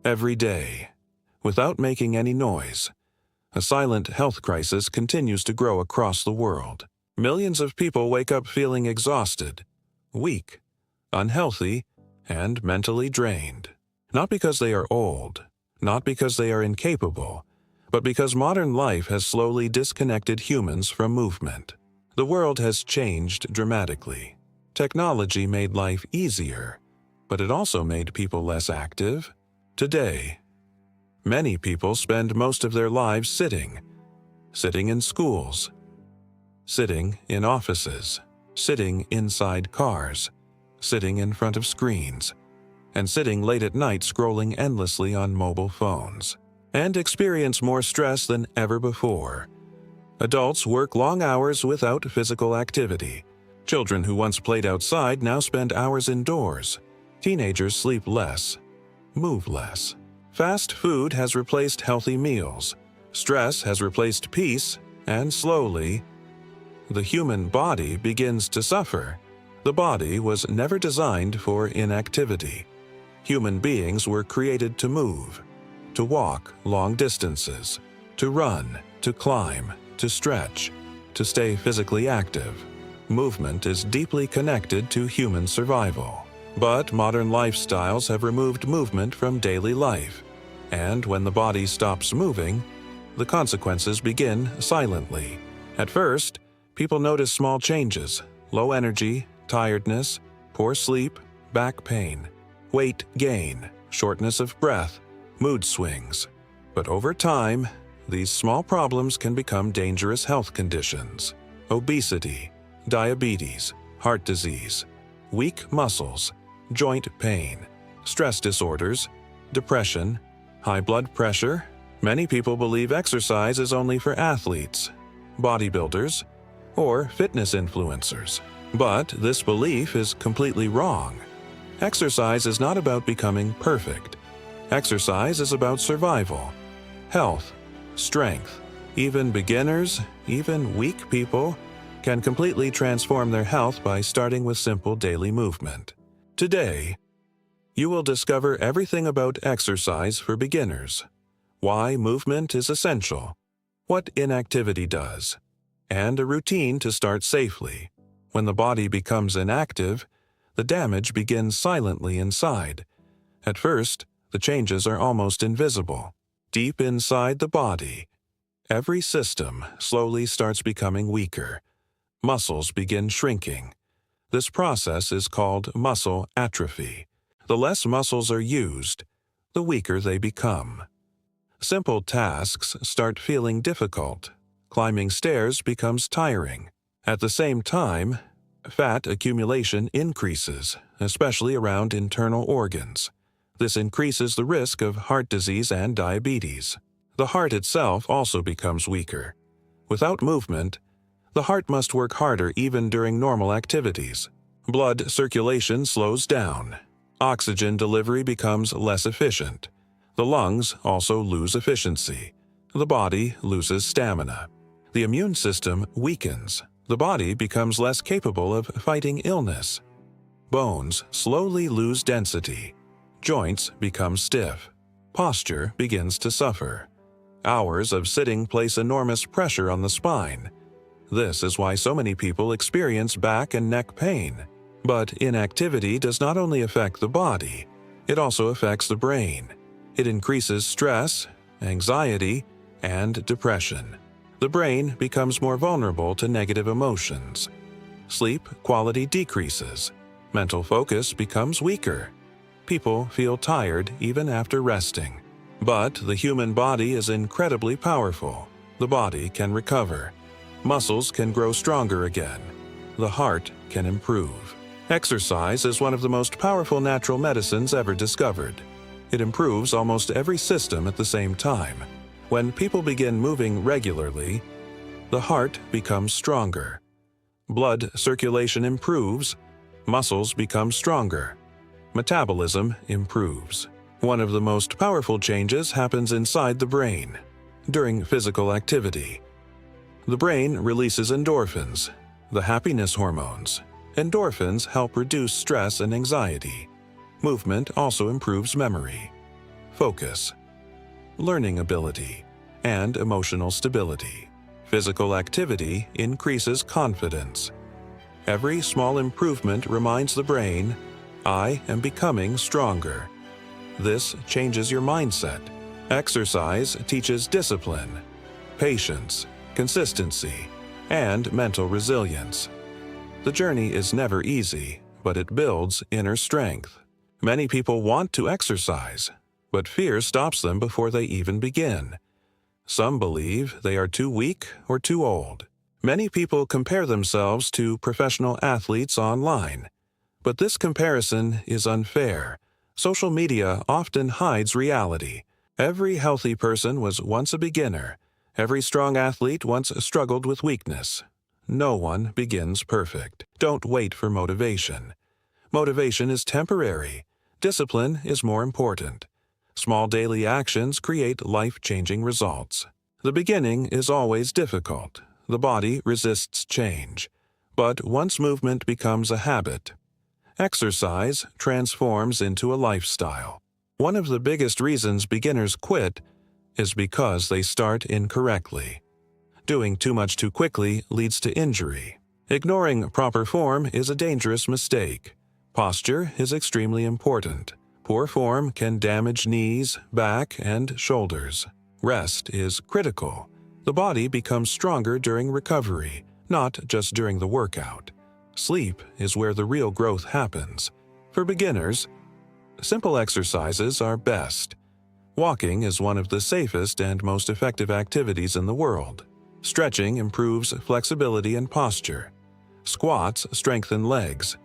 every day, without making any noise. A silent health crisis continues to grow across the world. Millions of people wake up feeling exhausted, weak, unhealthy, and mentally drained. Not because they are old, not because they are incapable, but because modern life has slowly disconnected humans from movement. The world has changed dramatically. Technology made life easier, but it also made people less active. Today, many people spend most of their lives sitting in schools, sitting in offices, sitting inside cars, sitting in front of screens, and sitting late at night scrolling endlessly on mobile phones, and experience more stress than ever before. Adults work long hours without physical activity. Children who once played outside now spend hours indoors. Teenagers sleep less, move less. Fast food has replaced healthy meals. Stress has replaced peace, and slowly, the human body begins to suffer. The body was never designed for inactivity. Human beings were created to move, to walk long distances, to run, to climb, to stretch, to stay physically active. Movement is deeply connected to human survival. But modern lifestyles have removed movement from daily life, and when the body stops moving, the consequences begin silently. At first, people notice small changes: low energy, tiredness, poor sleep, back pain, weight gain, shortness of breath, mood swings. But over time, these small problems can become dangerous health conditions: obesity, diabetes, heart disease, weak muscles, joint pain, stress disorders, depression, high blood pressure. Many people believe exercise is only for athletes, bodybuilders, or fitness influencers. But this belief is completely wrong. Exercise is not about becoming perfect. Exercise is about survival, health, strength. Even beginners, even weak people, can completely transform their health by starting with simple daily movement. Today, you will discover everything about exercise for beginners, why movement is essential, what inactivity does, and a routine to start safely. When the body becomes inactive, the damage begins silently inside. At first, the changes are almost invisible. Deep inside the body, every system slowly starts becoming weaker. Muscles begin shrinking. This process is called muscle atrophy. The less muscles are used, the weaker they become. Simple tasks start feeling difficult. Climbing stairs becomes tiring. At the same time, fat accumulation increases, especially around internal organs. This increases the risk of heart disease and diabetes. The heart itself also becomes weaker. Without movement, the heart must work harder even during normal activities. Blood circulation slows down. Oxygen delivery becomes less efficient. The lungs also lose efficiency. The body loses stamina. The immune system weakens. The body becomes less capable of fighting illness. Bones slowly lose density. Joints become stiff. Posture begins to suffer. Hours of sitting place enormous pressure on the spine. This is why so many people experience back and neck pain. But inactivity does not only affect the body, it also affects the brain. It increases stress, anxiety, and depression. The brain becomes more vulnerable to negative emotions. Sleep quality decreases. Mental focus becomes weaker. People feel tired even after resting. But the human body is incredibly powerful. The body can recover. Muscles can grow stronger again. The heart can improve. Exercise is one of the most powerful natural medicines ever discovered. It improves almost every system at the same time. When people begin moving regularly, the heart becomes stronger. Blood circulation improves. Muscles become stronger. Metabolism improves. One of the most powerful changes happens inside the brain, during physical activity. The brain releases endorphins, the happiness hormones. Endorphins help reduce stress and anxiety. Movement also improves memory. focus, learning ability, and emotional stability. Physical activity increases confidence. Every small improvement reminds the brain, I am becoming stronger. This changes your mindset. Exercise teaches discipline, patience, consistency, and mental resilience. The journey is never easy, but it builds inner strength. Many people want to exercise, but fear stops them before they even begin. Some believe they are too weak or too old. Many people compare themselves to professional athletes online, but this comparison is unfair. Social media often hides reality. Every healthy person was once a beginner. Every strong athlete once struggled with weakness. No one begins perfect. Don't wait for motivation. Motivation is temporary. Discipline is more important. Small daily actions create life-changing results. The beginning is always difficult. The body resists change. But once movement becomes a habit, exercise transforms into a lifestyle. One of the biggest reasons beginners quit is because they start incorrectly. Doing too much too quickly leads to injury. Ignoring proper form is a dangerous mistake. Posture is extremely important. Poor form can damage knees, back, and shoulders. Rest is critical. The body becomes stronger during recovery, not just during the workout. Sleep is where the real growth happens. For beginners, simple exercises are best. Walking is one of the safest and most effective activities in the world. Stretching improves flexibility and posture. Squats strengthen legs.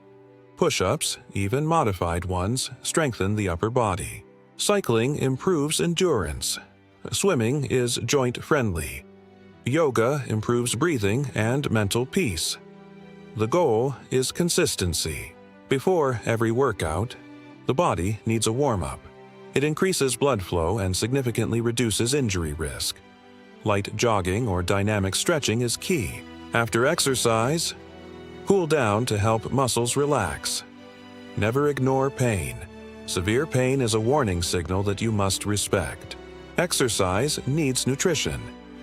Push-ups, even modified ones, strengthen the upper body. Cycling improves endurance. Swimming is joint-friendly. Yoga improves breathing and mental peace. The goal is consistency. Before every workout, the body needs a warm-up. It increases blood flow and significantly reduces injury risk. Light jogging or dynamic stretching is key. After exercise, cool down to help muscles relax. Never ignore pain. Severe pain is a warning signal that you must respect. Exercise needs nutrition.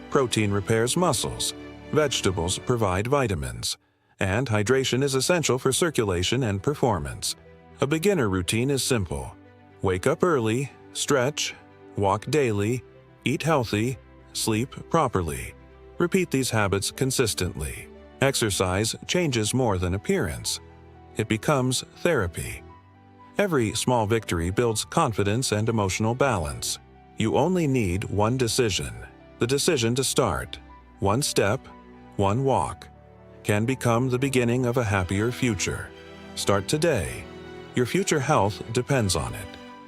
Protein repairs muscles. Vegetables provide vitamins. And hydration is essential for circulation and performance. A beginner routine is simple. Wake up early, stretch, walk daily, eat healthy, sleep properly. Repeat these habits consistently. Exercise changes more than appearance. It becomes therapy. Every small victory builds confidence and emotional balance. You only need one decision. The decision to start. One step, one walk, can become the beginning of a happier future. Start today. Your future health depends on it.